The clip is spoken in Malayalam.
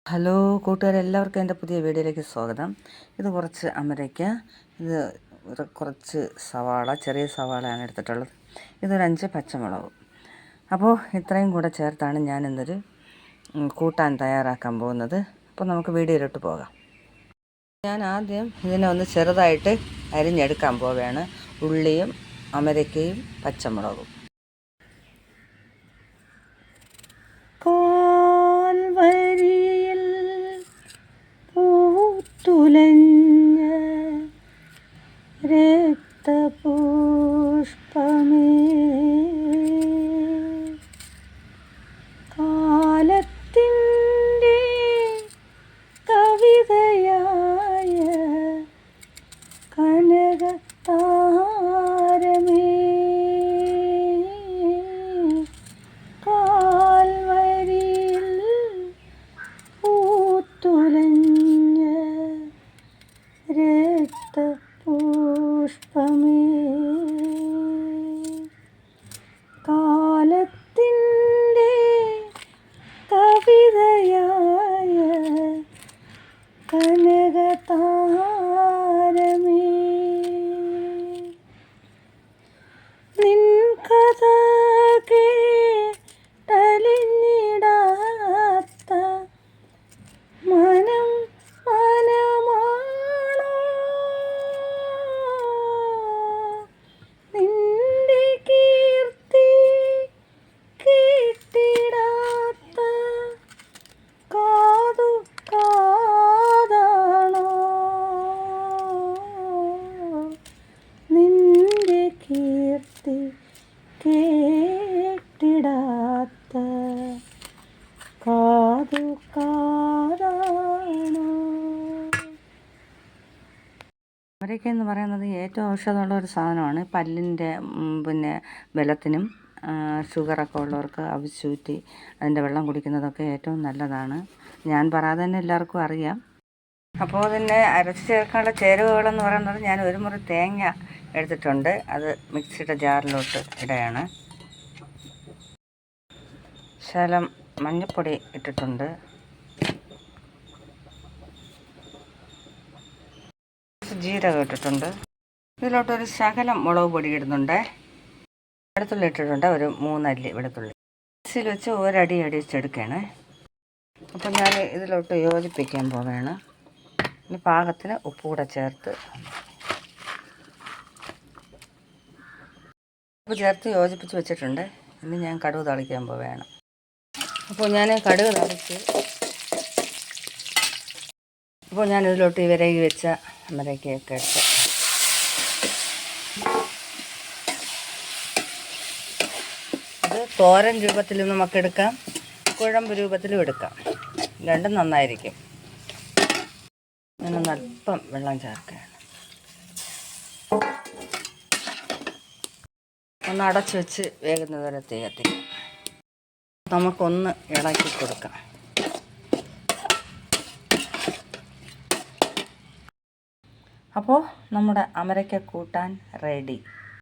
ഹലോ കൂട്ടുകാരെ, എല്ലാവർക്കും എൻ്റെ പുതിയ വീഡിയോയിലേക്ക് സ്വാഗതം. ഇത് കുറച്ച് അമരയ്ക്ക, ഇത് കുറച്ച് സവാള, ചെറിയ സവാളയാണ് എടുത്തിട്ടുള്ളത്. ഇതൊരു 5 പച്ചമുളക്. അപ്പോൾ ഇത്രയും കൂടെ ചേർത്താണ് ഞാൻ ഇന്നൊരു കൂട്ടാൻ തയ്യാറാക്കാൻ പോകുന്നത്. അപ്പോൾ നമുക്ക് വീഡിയോയിലോട്ട് പോകാം. ഞാൻ ആദ്യം ഇതിനെ ഒന്ന് ചെറുതായിട്ട് അരിഞ്ഞെടുക്കാൻ പോവുകയാണ്. ഉള്ളിയും അമരയ്ക്കയും പച്ചമുളകും. തുലഞ്ഞ രക്തപുഷ്പമേ, കാലത്തിൻ്റെ കവിതയായ കനകതാരമേ, കാൽവരിയിൽ പൂത്തുലഞ്ഞ രക്തപുഷ്പമേ, കാലത്തിൻ്റെ കവിതയായ കനകതാരമേ, നിൻ കഥ കേട്ടലിഞ്ഞിടാത്ത മനം മനമാണോ, നിന്റെ കീർത്തി കേട്ടിടാത്ത കാതു കാതാണോ, നിന്റെ കീർത്തി കേട്ടിടാത്ത കാതു കാതാണോ. അമരയ്ക്ക എന്ന് പറയുന്നത് ഏറ്റവും ഔഷധമുള്ള ഒരു സാധനമാണ്. പല്ലിൻ്റെ ബലത്തിനും ഷുഗറൊക്കെ ഉള്ളവർക്ക് അവിച്ചൂറ്റി അതിൻ്റെ വെള്ളം കുടിക്കുന്നതൊക്കെ ഏറ്റവും നല്ലതാണ്. ഞാൻ പറയാതെ തന്നെ എല്ലാവർക്കും അറിയാം. അപ്പോൾ അതിനെ അരച്ച് ചേർക്കാനുള്ള ചേരുവകളെന്ന് പറയുന്നത്, ഞാൻ ഒരു മുറി തേങ്ങ എടുത്തിട്ടുണ്ട്. അത് മിക്സിയുടെ ജാറിലോട്ട് ഇടുകയാണ്. ശകലം മഞ്ഞൾപ്പൊടി ഇട്ടിട്ടുണ്ട്. ജീരകം ഇട്ടിട്ടുണ്ട്. ഇതിലോട്ടൊരു ശകലം മുളക് പൊടി ഇടുന്നുണ്ട്. വെളുത്തുള്ളി ഇട്ടിട്ടുണ്ട്, ഒരു 3 അല്ലി വെളുത്തുള്ളി. മിക്സിയിൽ വെച്ച് ഒരടി അടിച്ചെടുക്കുകയാണ്. അപ്പം ഞാൻ ഇതിലോട്ട് യോജിപ്പിക്കാൻ പോവുകയാണ്. ഇനി പാകത്തിന് ഉപ്പ് കൂടെ ചേർത്ത് ഉപ്പ് ചേർത്ത് യോജിപ്പിച്ച് വെച്ചിട്ടുണ്ട്. ഇനി ഞാൻ കടുക് താളിക്കാൻ പോവുകയാണ്. അപ്പോൾ ഞാൻ കടുക് താളിച്ച് ഞാനിതിലോട്ട് ഈ വിരകി വെച്ച അമരയ്ക്കയൊക്കെ എടുത്ത് ഇത് തോരൻ രൂപത്തിലും നമുക്ക് എടുക്കാം, കുഴമ്പ് രൂപത്തിലും എടുക്കാം. രണ്ടും നന്നായിരിക്കും. ഞാനൊന്ന് അല്പം വെള്ളം ചേർക്കുകയാണ്. ഒന്ന് അടച്ചു വെച്ച് വേഗുന്നത് വരെ തീ കത്തിക്കാം. നമുക്കൊന്ന് ഇളക്കി കൊടുക്കാം. അപ്പോൾ നമ്മുടെ അമരയ്ക്ക കൂട്ടാൻ റെഡി.